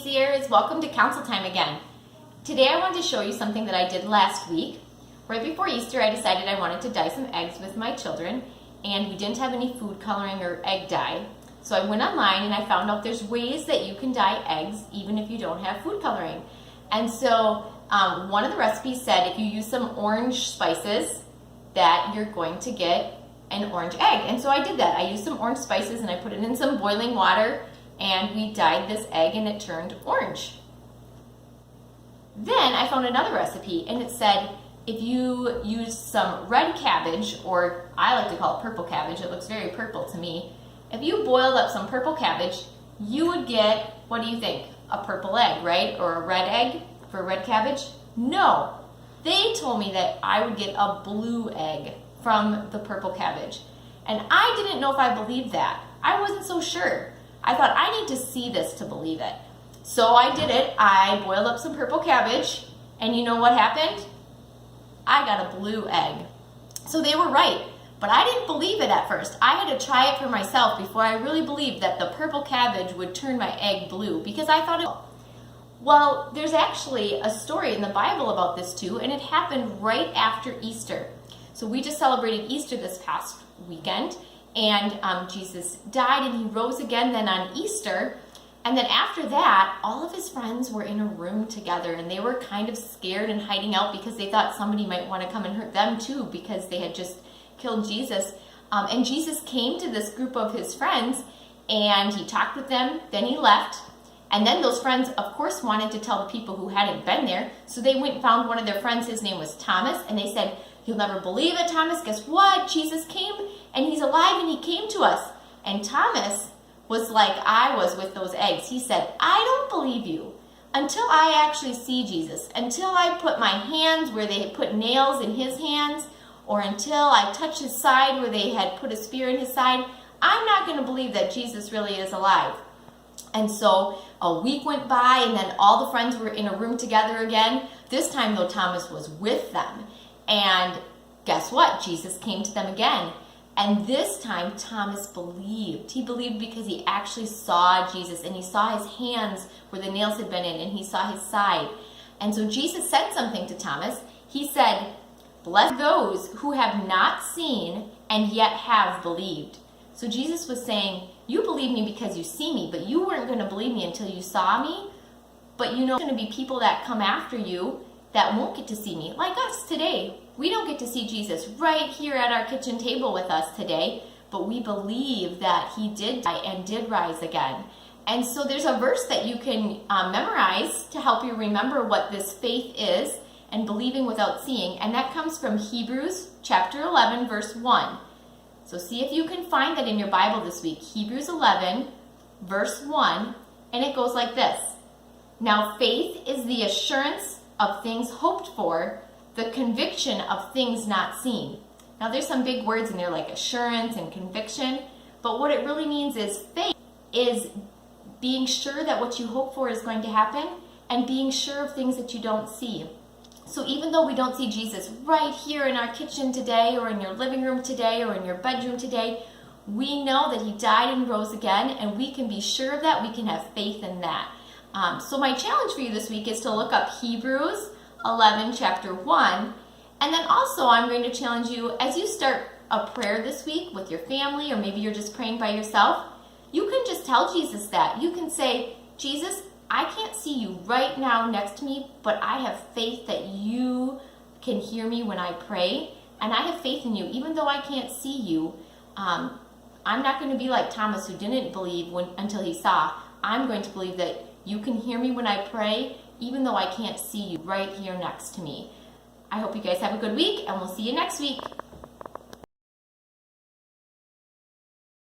CBCers, welcome to Council Time again. Today I wanted to show you something that I did last week. Right before Easter I decided I wanted to dye some eggs with my children, and we didn't have any food coloring or egg dye. So I went online and I found out there's ways that you can dye eggs even if you don't have food coloring. And so one of the recipes said if you use some orange spices that you're going to get an orange egg. And so I did that. I used some orange spices and I put it in some boiling water and we dyed this egg and it turned orange. Then I found another recipe and it said if you use some red cabbage, or I like to call it purple cabbage, it looks very purple to me. If you boiled up some purple cabbage, you would get, what do you think? A purple egg, right? Or a red egg for red cabbage? No. They told me that I would get a blue egg from the purple cabbage. And I didn't know if I believed that. I wasn't so sure. I thought I need to see this to believe it. So I did it. I boiled up some purple cabbage, and you know what happened? I got a blue egg. So they were right, but I didn't believe it at first. I had to try it for myself before I really believed that the purple cabbage would turn my egg blue, because I thought it. Well, there's actually a story in the Bible about this too, and it happened right after Easter. So we just celebrated Easter this past weekend, and Jesus died and he rose again then on Easter. And then after that, all of his friends were in a room together and they were kind of scared and hiding out because they thought somebody might want to come and hurt them too because they had just killed Jesus. And Jesus came to this group of his friends and he talked with them, then he left. And then those friends, of course, wanted to tell the people who hadn't been there. So they went and found one of their friends, his name was Thomas, and they said, "You'll never believe it, Thomas. Guess what? Jesus came and he's alive and he came to us." And Thomas was like I was with those eggs. He said, "I don't believe you until I actually see Jesus, until I put my hands where they had put nails in his hands, or until I touch his side where they had put a spear in his side. I'm not going to believe that Jesus really is alive." And so a week went by and then all the friends were in a room together again. This time though, Thomas was with them. And guess what? Jesus came to them again. And this time Thomas believed. He believed because he actually saw Jesus and he saw his hands where the nails had been in and he saw his side. And so Jesus said something to Thomas. He said, "Blessed those who have not seen and yet have believed." So Jesus was saying, you believe me because you see me, but you weren't going to believe me until you saw me. But you know, there's going to be people that come after you that won't get to see me, like us today. We don't get to see Jesus right here at our kitchen table with us today, but we believe that he did die and did rise again. And so there's a verse that you can memorize to help you remember what this faith is and believing without seeing, and that comes from Hebrews chapter 11, verse 1. So see if you can find that in your Bible this week. Hebrews 11, verse 1, and it goes like this. "Now faith is the assurance of things hoped for, the conviction of things not seen." Now there's some big words in there like assurance and conviction, but what it really means is faith is being sure that what you hope for is going to happen and being sure of things that you don't see. So even though we don't see Jesus right here in our kitchen today or in your living room today or in your bedroom today, we know that he died and rose again, and we can be sure of that. We can have faith in that. So my challenge for you this week is to look up Hebrews 11 chapter 1, and then also I'm going to challenge you as you start a prayer this week with your family, or maybe you're just praying by yourself, you can just tell Jesus that. You can say, "Jesus, I can't see you right now next to me, but I have faith that you can hear me when I pray, and I have faith in you. Even though I can't see you, I'm not going to be like Thomas who didn't believe until he saw. I'm going to believe that you can hear me when I pray, even though I can't see you right here next to me." I hope you guys have a good week, and we'll see you next week.